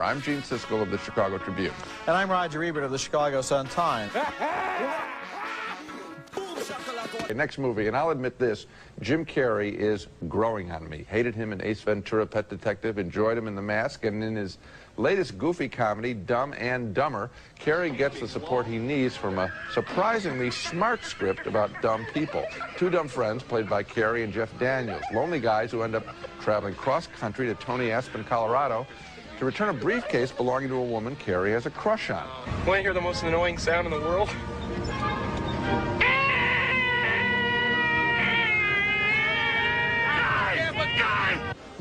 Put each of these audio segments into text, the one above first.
I'm Gene Siskel of the Chicago Tribune. And I'm Roger Ebert of the Chicago Sun-Times. Next movie, and I'll admit this, Jim Carrey is growing on me. Hated him in Ace Ventura, Pet Detective, enjoyed him in The Mask, and in his latest goofy comedy, Dumb and Dumber, Carrey gets the support he needs from a surprisingly smart script about dumb people. Two dumb friends, played by Carrey and Jeff Daniels, lonely guys who end up traveling cross-country to Tony Aspen, Colorado, to return a briefcase belonging to a woman Carrey has a crush on. Want to hear the most annoying sound in the world?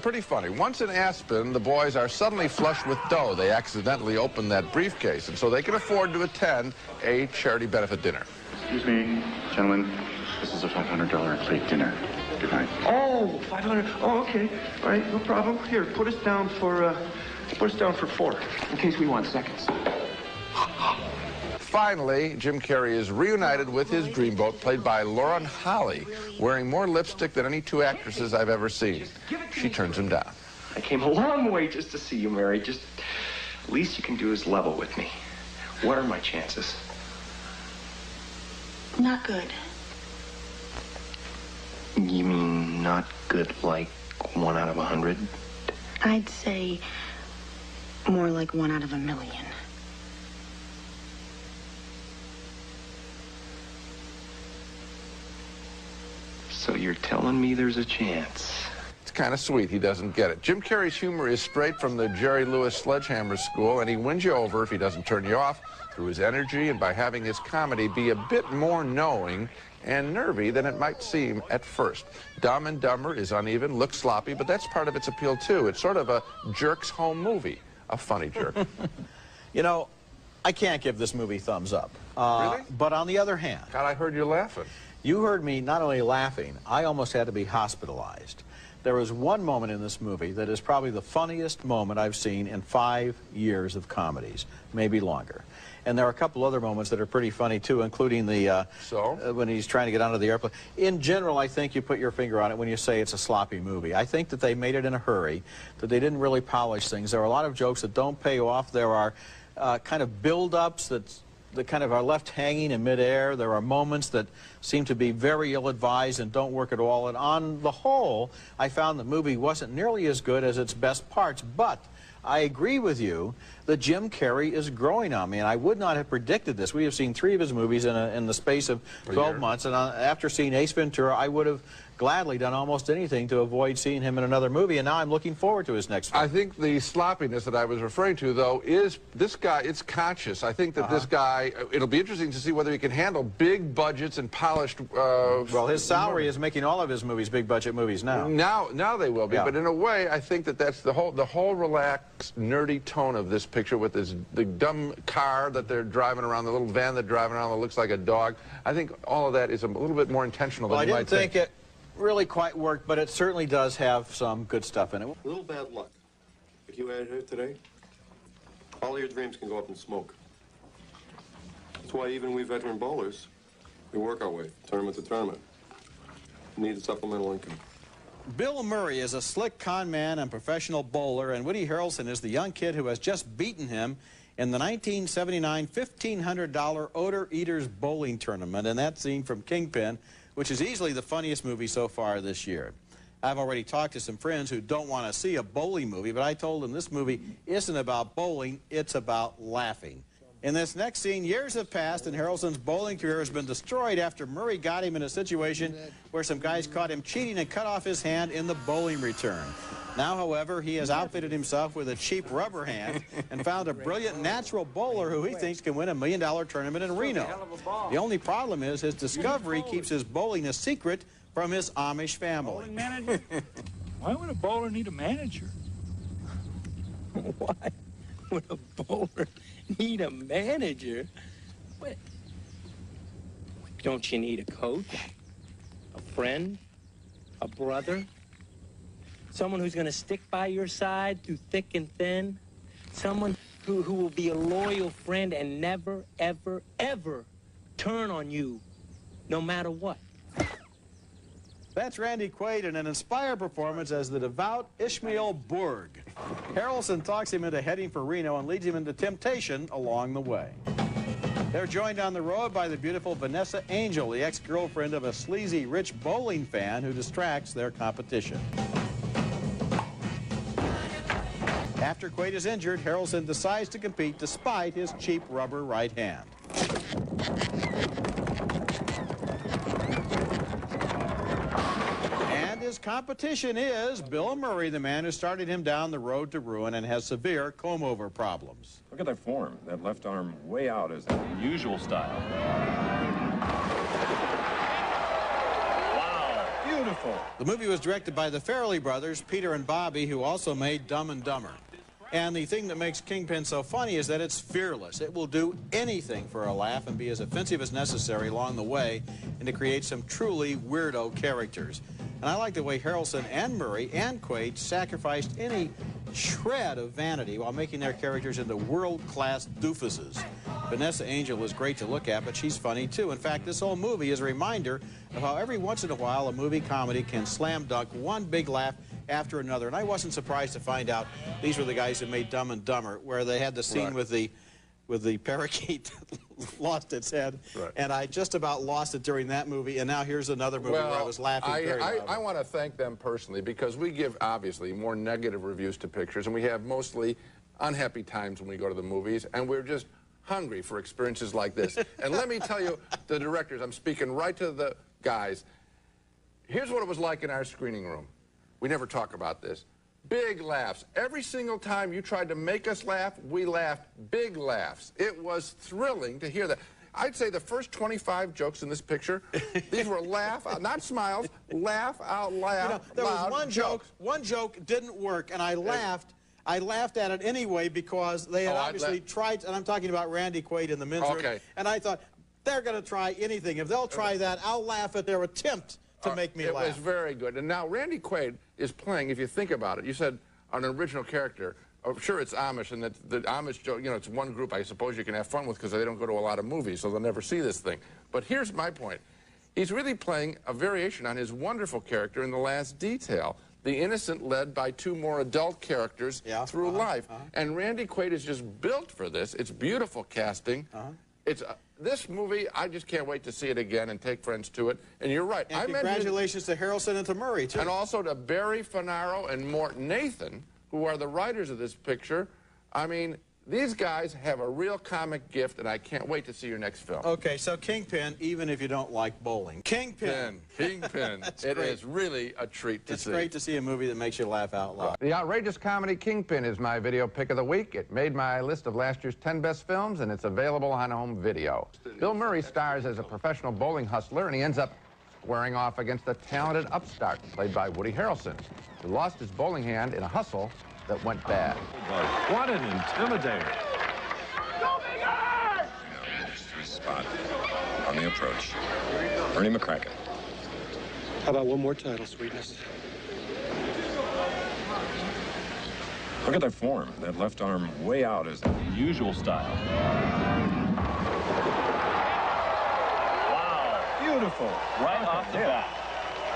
Pretty funny. Once in Aspen, the boys are suddenly flush with dough. They accidentally open that briefcase, and so they can afford to attend a charity benefit dinner. Excuse me, gentlemen. This is a $500 plate dinner. Good night. Oh, 500. Oh, okay. All right, no problem. Here, put us down for 4, in case we want seconds. Finally, Jim Carrey is reunited with his dreamboat, played by Lauren Holly, wearing more lipstick than any two actresses I've ever seen. She turns him down. I came a long way just to see you, Mary. Just, least you can do is level with me. What are my chances? Not good. You mean not good like 1 out of 100? I'd say more like 1 out of 1,000,000. So you're telling me there's a chance? It's kind of sweet. He doesn't get it. Jim Carrey's humor is straight from the Jerry Lewis Sledgehammer School, and he wins you over if he doesn't turn you off through his energy and by having his comedy be a bit more knowing and nervy than it might seem at first. Dumb and Dumber is uneven, looks sloppy, but that's part of its appeal, too. It's sort of a jerk's home movie, a funny jerk. You know, I can't give this movie thumbs up. Really? But on the other hand, God, I heard you laughing. you heard me not only laughing, I almost had to be hospitalized. There was one moment in this movie that is probably the funniest moment I've seen in 5 years of comedies, maybe longer. And there are a couple other moments that are pretty funny, too, including the when he's trying to get onto the airplane. In general, I think you put your finger on it when you say it's a sloppy movie. I think that they made it in a hurry, that they didn't really polish things. There are a lot of jokes that don't pay off. There are kind of build-ups that kind of are left hanging in midair. There are moments that seem to be very ill-advised and don't work at all. And on the whole, I found the movie wasn't nearly as good as its best parts. But I agree with you that Jim Carrey is growing on me, and I would not have predicted this. We have seen 3 of his movies in the space of 12 months, and after seeing Ace Ventura, I would have gladly done almost anything to avoid seeing him in another movie, and now I'm looking forward to his next film. I think the sloppiness that I was referring to, though, is this guy, it's conscious. I think that this guy, it'll be interesting to see whether he can handle big budgets and polished... well, his salary is making all of his movies big-budget movies now. Now they will be, but in a way, I think that that's the whole relaxed, nerdy tone of this picture with the dumb car that they're driving around, the little van they're driving around that looks like a dog. I think all of that is a little bit more intentional than you might think. I didn't think it really quite worked, but it certainly does have some good stuff in it. A little bad luck. If you had here today, all your dreams can go up in smoke. That's why even we veteran bowlers, we work our way, tournament to tournament. Need a supplemental income. Bill Murray is a slick con man and professional bowler, and Woody Harrelson is the young kid who has just beaten him in the 1979 $1,500 Odor Eaters Bowling Tournament, and that scene from Kingpin, which is easily the funniest movie so far this year. I've already talked to some friends who don't want to see a bowling movie, but I told them this movie isn't about bowling, it's about laughing. In this next scene, years have passed and Harrelson's bowling career has been destroyed after Murray got him in a situation where some guys caught him cheating and cut off his hand in the bowling return. Now, however, he has outfitted himself with a cheap rubber hand and found a brilliant natural bowler who he thinks can win $1 million tournament in Reno. The only problem is his discovery keeps his bowling a secret from his Amish family. Bowling manager? Why would a bowler need a manager? Why would a bowler need a manager? What? Don't you need a coach, a friend, a brother? Someone who's going to stick by your side through thick and thin? Someone who will be a loyal friend and never, ever, ever turn on you, no matter what? That's Randy Quaid in an inspired performance as the devout Ishmael Burg. Harrelson talks him into heading for Reno and leads him into temptation along the way. They're joined on the road by the beautiful Vanessa Angel, the ex-girlfriend of a sleazy, rich bowling fan who distracts their competition. After Quaid is injured, Harrelson decides to compete despite his cheap rubber right hand. And his competition is Bill Murray, the man who started him down the road to ruin and has severe comb-over problems. Look at that form. That left arm way out is the usual style. Wow, beautiful. The movie was directed by the Farrelly Brothers, Peter and Bobby, who also made Dumb and Dumber. And the thing that makes Kingpin so funny is that it's fearless. It will do anything for a laugh and be as offensive as necessary along the way and to create some truly weirdo characters. And I like the way Harrelson and Murray and Quaid sacrificed any shred of vanity while making their characters into world-class doofuses. Vanessa Angel is great to look at, but she's funny too. In fact, this whole movie is a reminder of how every once in a while a movie comedy can slam dunk one big laugh after another. And I wasn't surprised to find out these were the guys who made Dumb and Dumber, where they had the scene with the parakeet lost its head. Right. And I just about lost it during that movie, and now here's another movie where I was laughing very loudly. I want to thank them personally because we give, obviously, more negative reviews to pictures, and we have mostly unhappy times when we go to the movies, and we're just hungry for experiences like this. And let me tell you, the directors, I'm speaking right to the guys, here's what it was like in our screening room. We never talk about this. Big laughs. Every single time you tried to make us laugh, we laughed big laughs. It was thrilling to hear that. I'd say the first 25 jokes in this picture, these were laugh out, not smiles, laugh out loud. You know, there was one joke didn't work, and I laughed. I laughed at it anyway because they had obviously tried, and I'm talking about Randy Quaid in the men's room, and I thought, they're going to try anything. If they'll try that, I'll laugh at their attempt to make me laugh. It was very good. And now Randy Quaid is playing, if you think about it, you said an original character. Oh, sure, it's Amish, and the Amish joke, you know, it's one group I suppose you can have fun with because they don't go to a lot of movies, so they'll never see this thing. But here's my point. He's really playing a variation on his wonderful character in The Last Detail, the innocent led by two more adult characters through life. And Randy Quaid is just built for this. It's beautiful casting. It's this movie, I just can't wait to see it again and take friends to it. And you're right. And congratulations to Harrelson and to Murray, too. And also to Barry Fanaro and Mort Nathan, who are the writers of this picture. I mean, these guys have a real comic gift, and I can't wait to see your next film. Okay, so Kingpin, even if you don't like bowling. Kingpin. Kingpin. It is really a treat to see. It's great to see a movie that makes you laugh out loud. The outrageous comedy Kingpin is my video pick of the week. It made my list of last year's 10 best films, and it's available on home video. Bill Murray stars as a professional bowling hustler, and he ends up squaring off against a talented upstart played by Woody Harrelson, who lost his bowling hand in a hustle that went bad. What an intimidator. Go bigger! Spot on the approach. Ernie McCracken. How about one more title, sweetness? Look at that form. That left arm way out is the usual style. Wow, beautiful. Right off the bat.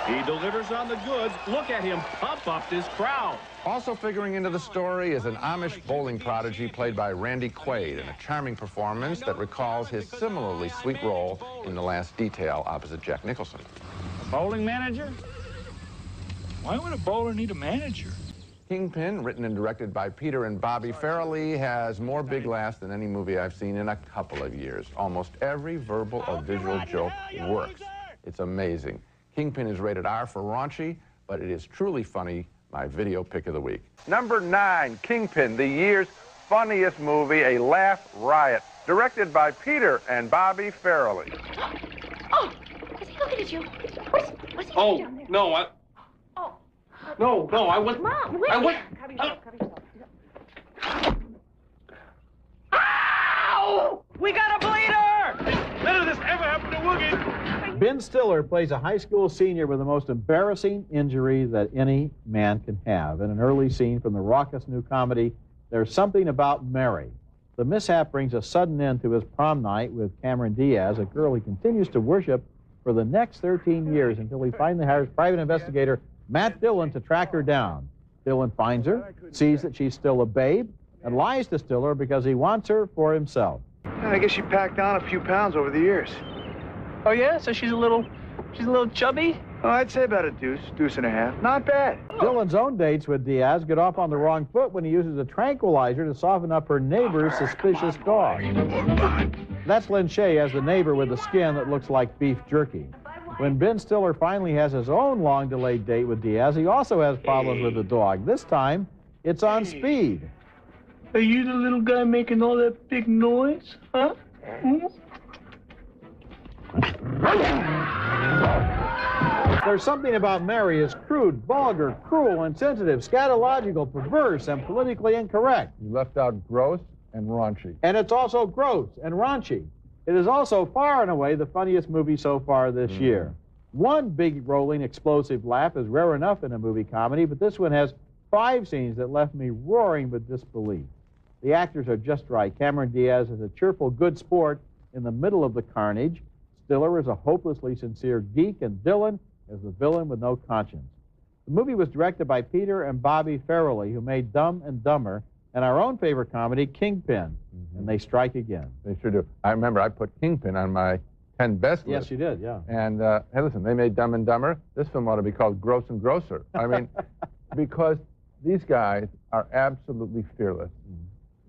He delivers on the goods. Look at him pump up this crowd. Also figuring into the story is an Amish bowling prodigy played by Randy Quaid in a charming performance that recalls his similarly sweet role in The Last Detail opposite Jack Nicholson. A bowling manager? Why would a bowler need a manager? Kingpin, written and directed by Peter and Bobby Farrelly, has more big laughs than any movie I've seen in a couple of years. Almost every verbal or visual joke works. It's amazing. Kingpin is rated R for raunchy, but it is truly funny. My video pick of the week. Number 9, Kingpin, the year's funniest movie, a laugh riot. Directed by Peter and Bobby Farrelly. Oh, is he looking at you? What's he doing down there? No, I... Oh. No, I went... Mom, wait. I went... Cover yourself. Ow! We got a bleeder! None of this ever happened to Woogie. Ben Stiller plays a high school senior with the most embarrassing injury that any man can have. In an early scene from the raucous new comedy, There's Something About Mary. The mishap brings a sudden end to his prom night with Cameron Diaz, a girl he continues to worship for the next 13 years until he finally hires private investigator Matt Dillon to track her down. Dillon finds her, sees that she's still a babe, and lies to Stiller because he wants her for himself. I guess she packed on a few pounds over the years. Oh, yeah? So she's a little chubby? Oh, I'd say about a deuce and a half. Not bad. Dillon's own dates with Diaz get off on the wrong foot when he uses a tranquilizer to soften up her neighbor's suspicious dog. That's Lynn Shay as the neighbor with the skin that looks like beef jerky. When Ben Stiller finally has his own long-delayed date with Diaz, he also has problems with the dog. This time, it's on speed. Are you the little guy making all that big noise? Huh? Hmm? There's something about Mary as crude, vulgar, cruel, insensitive, scatological, perverse, and politically incorrect. You left out gross and raunchy. And it's also gross and raunchy. It is also far and away the funniest movie so far this year. One big, rolling, explosive laugh is rare enough in a movie comedy, but this one has 5 scenes that left me roaring with disbelief. The actors are just right. Cameron Diaz is a cheerful, good sport in the middle of the carnage. Stiller is a hopelessly sincere geek, and Dillon is the villain with no conscience. The movie was directed by Peter and Bobby Farrelly, who made Dumb and Dumber, and our own favorite comedy, Kingpin. And they strike again. They sure do. I remember I put Kingpin on my 10 best list. Yes, you did, yeah. And, hey, listen, they made Dumb and Dumber. This film ought to be called Gross and Grosser. I mean, because these guys are absolutely fearless.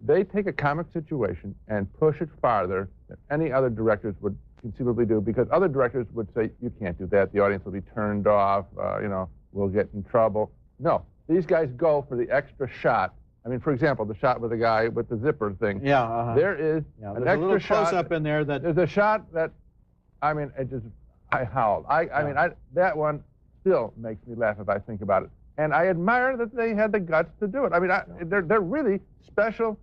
They take a comic situation and push it farther than any other directors would conceivably do, because other directors would say, you can't do that. The audience will be turned off. You know, we'll get in trouble. No, these guys go for the extra shot. I mean, for example, the shot with the guy with the zipper thing. Yeah, There is an extra little shot. close-up in there that... There's a shot that, I mean, it just, I howled. That one still makes me laugh if I think about it. And I admire that they had the guts to do it. I mean, they're really special,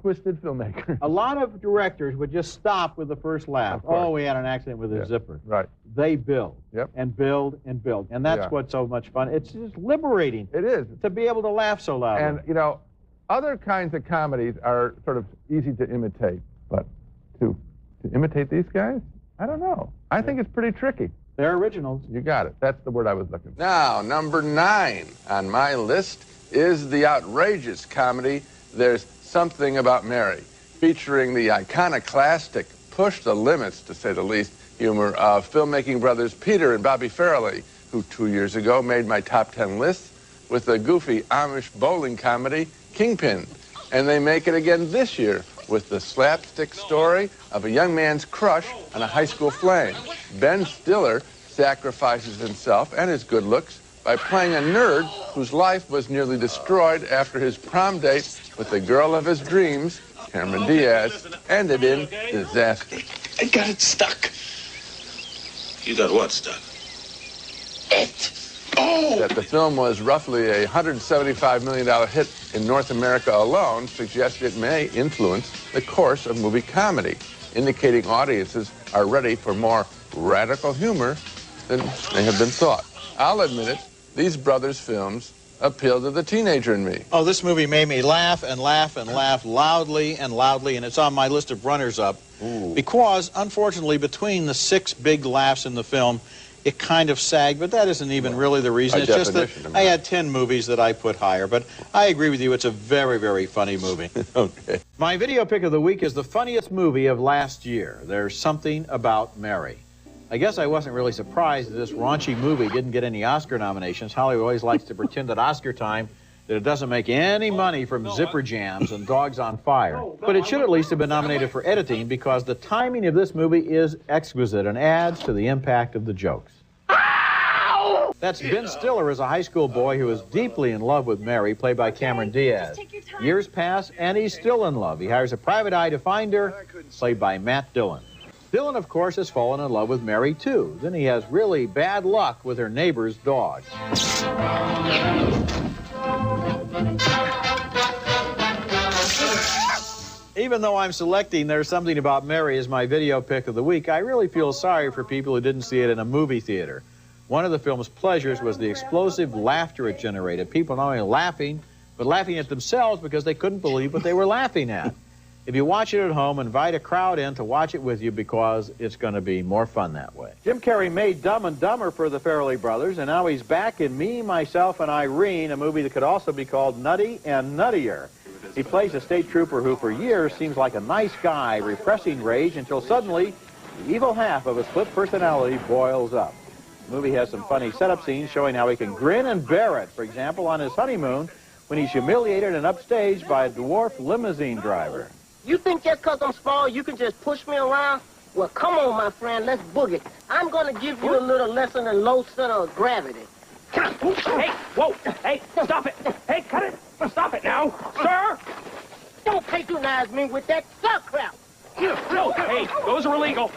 twisted filmmakers. A lot of directors would just stop with the first laugh. Oh, we had an accident with a zipper. Right. They build and build and build. And that's what's so much fun. It's just liberating. It is. To be able to laugh so loudly. And, you know, other kinds of comedies are sort of easy to imitate, but to imitate these guys, I don't know. I think it's pretty tricky. They're originals. You got it. That's the word I was looking for. Now, number 9 on my list is the outrageous comedy There's Something About Mary, featuring the iconoclastic, push the limits, to say the least, humor of filmmaking brothers Peter and Bobby Farrelly, who 2 years ago made my top 10 list with the goofy Amish bowling comedy Kingpin. And they make it again this year with the slapstick story of a young man's crush on a high school flame. Ben Stiller sacrifices himself and his good looks by playing a nerd whose life was nearly destroyed after his prom date with the girl of his dreams, Cameron Diaz, ended in disaster. I got it stuck. You got what stuck? It. Oh! That the film was roughly a $175 million hit in North America alone suggests it may influence the course of movie comedy, indicating audiences are ready for more radical humor than may have been thought. I'll admit it, these brothers' films appeal to the teenager in me. Oh, this movie made me laugh and laugh and laugh loudly and loudly, and it's on my list of runners-up. Because, unfortunately, between the 6 big laughs in the film, it kind of sagged, but that isn't even really the reason. It's just that I had 10 movies that I put higher, but I agree with you, it's a very, very funny movie. Okay. My video pick of the week is the funniest movie of last year, There's Something About Mary. I guess I wasn't really surprised that this raunchy movie didn't get any Oscar nominations. Hollywood always likes to pretend at Oscar time that it doesn't make any money from zipper jams and dogs on fire. But it should at least have been nominated for editing because the timing of this movie is exquisite and adds to the impact of the jokes. That's Ben Stiller as a high school boy who is deeply in love with Mary, played by Cameron Diaz. Years pass, and he's still in love. He hires a private eye to find her, played by Matt Dillon. Dillon, of course, has fallen in love with Mary, too. Then he has really bad luck with her neighbor's dog. Even though I'm selecting There's Something About Mary as my video pick of the week, I really feel sorry for people who didn't see it in a movie theater. One of the film's pleasures was the explosive laughter it generated. People not only laughing, but laughing at themselves because they couldn't believe what they were laughing at. If you watch it at home, invite a crowd in to watch it with you because it's going to be more fun that way. Jim Carrey made Dumb and Dumber for the Farrelly Brothers, and now he's back in Me, Myself, and Irene, a movie that could also be called Nutty and Nuttier. He plays a state trooper who for years seems like a nice guy, repressing rage until suddenly the evil half of his split personality boils up. The movie has some funny setup scenes showing how he can grin and bear it. For example, on his honeymoon, when he's humiliated and upstaged by a dwarf limousine driver. You think just because I'm small, you can just push me around? Well, come on, my friend, let's boogie. I'm going to give you a little lesson in low center of gravity. Hey, whoa, hey, stop it. Hey, cut it. Stop it now, sir. Don't patronize me with that suck crap. No, hey, those are illegal.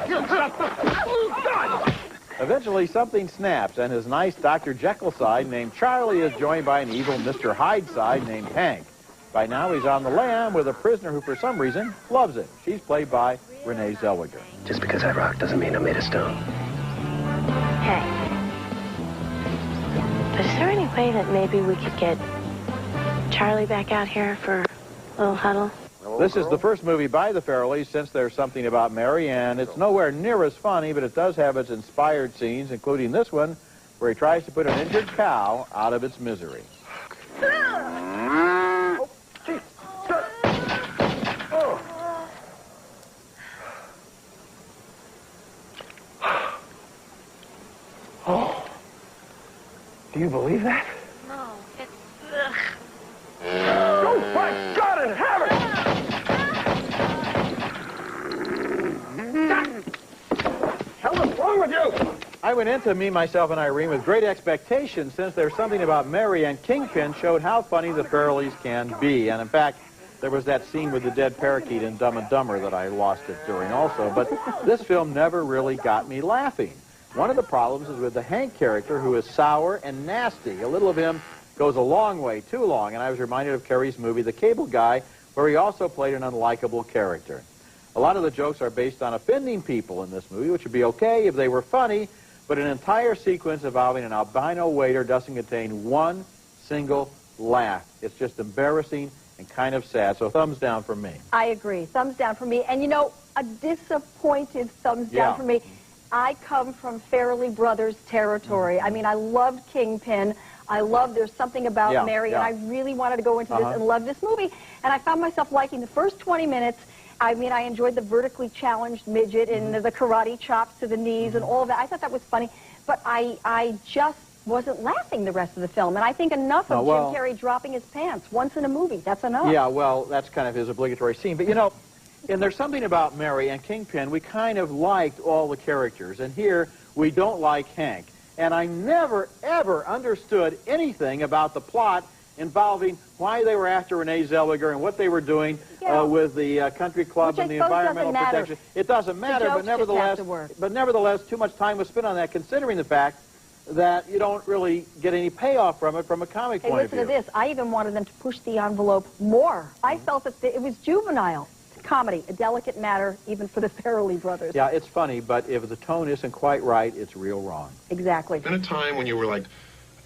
Eventually, something snaps, and his nice Dr. Jekyll side named Charlie is joined by an evil Mr. Hyde side named Hank. By now, he's on the lam with a prisoner who, for some reason, loves him. She's played by Renee Zellweger. Just because I rock doesn't mean I'm made of stone. Hey. But is there any way that maybe we could get Charlie back out here for a little huddle? This is the first movie by the Farrellys since There's Something About Mary, and it's nowhere near as funny, but it does have its inspired scenes, including this one, where he tries to put an injured cow out of its misery. Oh. Do you believe that? No, it's... Oh, my God in heaven! Hell is wrong with you? I went into Me, Myself, and Irene with great expectations since There's Something About Mary and Kingpin showed how funny the Farrellys can be. And in fact, there was that scene with the dead parakeet in Dumb and Dumber that I lost it during also. But this film never really got me laughing. One of the problems is with the Hank character, who is sour and nasty. A little of him goes a long way, too long, and I was reminded of Carrey's movie, The Cable Guy, where he also played an unlikable character. A lot of the jokes are based on offending people in this movie, which would be okay if they were funny, but an entire sequence involving an albino waiter doesn't contain one single laugh. It's just embarrassing and kind of sad, so thumbs down from me. I agree. Thumbs down for me. And, you know, a disappointed thumbs down for me. I come from Farrelly Brothers territory. I mean, I loved Kingpin. I love There's Something About Mary, and I really wanted to go into this and love this movie. And I found myself liking the first 20 minutes. I mean, I enjoyed the vertically challenged midget and the karate chops to the knees and all of that. I thought that was funny, but I just wasn't laughing the rest of the film. And I think enough of Jim Carrey dropping his pants once in a movie. That's enough. Yeah, well, that's kind of his obligatory scene. But, you know, and There's Something About Mary and Kingpin, we kind of liked all the characters. And here, we don't like Hank. And I never, ever understood anything about the plot involving why they were after Renee Zellweger and what they were doing with the country club and the environmental protection. It doesn't matter, but nevertheless, too much time was spent on that, considering the fact that you don't really get any payoff from it from a comic point of view. Listen to this. I even wanted them to push the envelope more. I felt that it was juvenile. Comedy, a delicate matter, even for the Farrelly Brothers. Yeah, it's funny, but if the tone isn't quite right, it's real wrong. Exactly. Been a time when you were, like,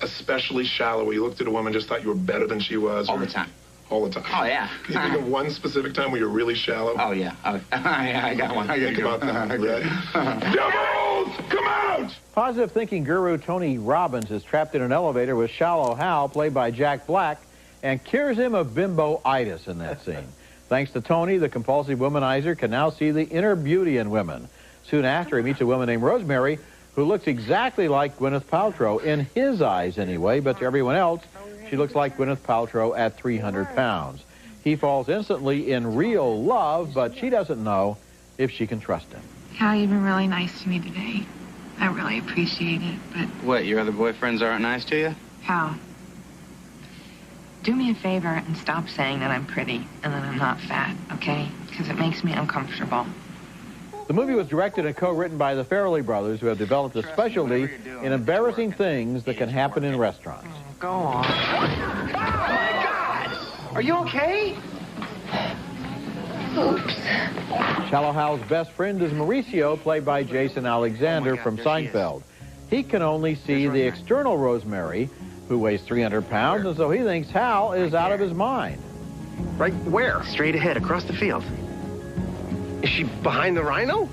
especially shallow, where you looked at a woman, just thought you were better than she was? All the time. All the time? Oh, yeah. Can you think of one specific time where you're really shallow? Oh, yeah. Yeah, I got one. Think about that. Devils, come out! Positive thinking guru Tony Robbins is trapped in an elevator with Shallow Hal, played by Jack Black, and cures him of bimbo-itis in that scene. Thanks to Tony, the compulsive womanizer can now see the inner beauty in women. Soon after, he meets a woman named Rosemary, who looks exactly like Gwyneth Paltrow, in his eyes anyway, but to everyone else, she looks like Gwyneth Paltrow at 300 pounds. He falls instantly in real love, but she doesn't know if she can trust him. Hal, you've been really nice to me today. I really appreciate it, but... What, your other boyfriends aren't nice to you? Hal, do me a favor and stop saying that I'm pretty and that I'm not fat, okay? Because it makes me uncomfortable. The movie was directed and co-written by the Farrelly Brothers, who have developed a specialty in embarrassing things that can happen in restaurants. Go on. Oh, my God! Are you okay? Oops. Shallow Hal's best friend is Mauricio, played by Jason Alexander from Seinfeld. He can only see the external Rosemary, who weighs 300 pounds, and so he thinks Hal is out of his mind. Right where? Straight ahead, across the field. Is she behind the rhino?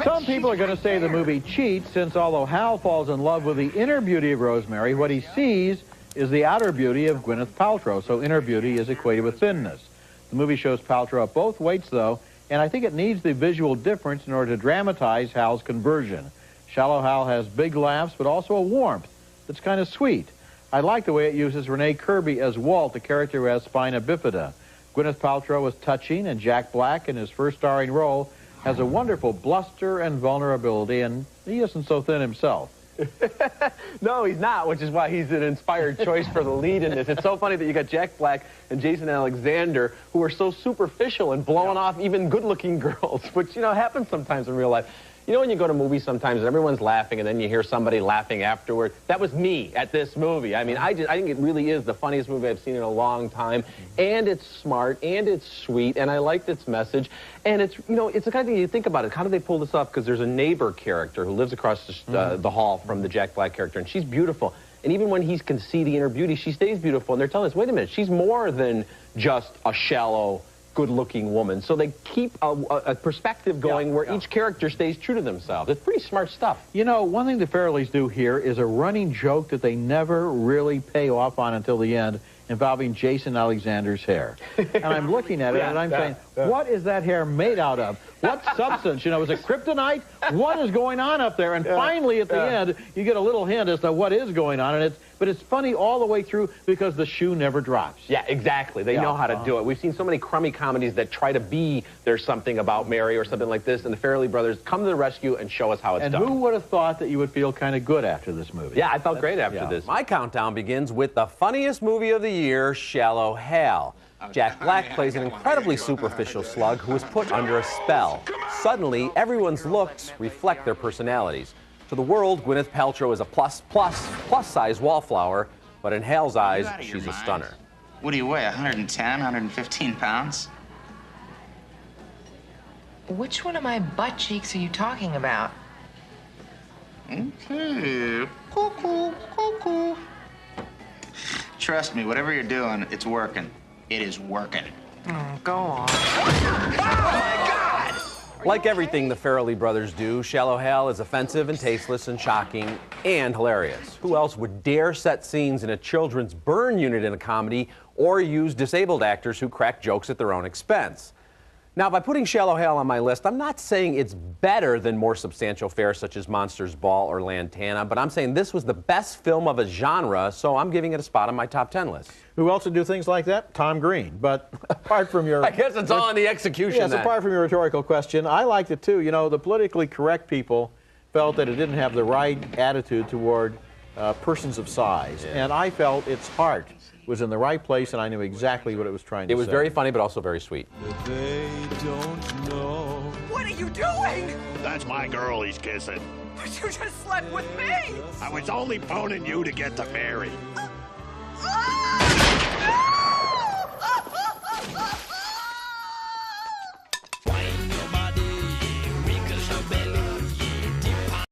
Some people are going to say the movie cheats, since although Hal falls in love with the inner beauty of Rosemary, what he sees is the outer beauty of Gwyneth Paltrow, so inner beauty is equated with thinness. The movie shows Paltrow at both weights, though, and I think it needs the visual difference in order to dramatize Hal's conversion. Shallow Hal has big laughs, but also a warmth that's kind of sweet. I like the way it uses Renee Kirby as Walt, the character who has spina bifida. Gwyneth Paltrow was touching, and Jack Black, in his first starring role, has a wonderful bluster and vulnerability, and he isn't so thin himself. No, he's not, which is why he's an inspired choice for the lead in this. It's so funny that you got Jack Black and Jason Alexander, who are so superficial and blowing off even good-looking girls, which, you know, happens sometimes in real life. You know when you go to movies sometimes and everyone's laughing and then you hear somebody laughing afterward? That was me at this movie. I mean, I think it really is the funniest movie I've seen in a long time. And it's smart, and it's sweet, and I liked its message. And it's, you know, it's the kind of thing you think about it. How do they pull this off? Because there's a neighbor character who lives across the hall from the Jack Black character, and she's beautiful. And even when he can see the inner beauty, she stays beautiful. And they're telling us, wait a minute, she's more than just a shallow, good-looking woman. So they keep a perspective going where each character stays true to themselves. It's pretty smart stuff. You know, one thing the Farrellys do here is a running joke that they never really pay off on until the end, involving Jason Alexander's hair. And I'm looking at it and I'm saying, what is that hair made out of? What substance? You know, is it kryptonite? What is going on up there? And finally, at the end, you get a little hint as to what is going on. And but it's funny all the way through because the shoe never drops. Yeah, exactly. They know how to do it. We've seen so many crummy comedies that try to be There's Something About Mary or something like this, and the Farrelly Brothers come to the rescue and show us how it's done. And who would have thought that you would feel kind of good after this movie? Yeah, I felt great after this. My countdown begins with the funniest movie of the year, Shallow Hal. Jack Black plays an incredibly superficial slug who is put under a spell. Suddenly, everyone's looks reflect their personalities. To the world, Gwyneth Paltrow is a plus-size wallflower, but in Hal's eyes, she's a stunner. What do you weigh, 110, 115 pounds? Which one of my butt cheeks are you talking about? Okay. Cuckoo, cuckoo. Trust me, whatever you're doing, it's working. It is working. Oh, go on. Oh, my God! Like everything the Farrelly brothers do, Shallow Hal is offensive and tasteless and shocking and hilarious. Who else would dare set scenes in a children's burn unit in a comedy or use disabled actors who crack jokes at their own expense? Now, by putting Shallow Hal on my list, I'm not saying it's better than more substantial fare such as Monsters Ball or Lantana, but I'm saying this was the best film of a genre, so I'm giving it a spot on my top 10 list. Who else would do things like that? Tom Green. But apart from your... I guess it's all in the execution. Yes, apart from your rhetorical question, I liked it too. You know, the politically correct people felt that it didn't have the right attitude toward persons of size, and I felt its heart was in the right place, and I knew exactly what it was trying to say. It was very funny, but also very sweet. They don't know. What are you doing? That's my girl he's kissing. But you just slept with me. I was only phoning you to get to Mary.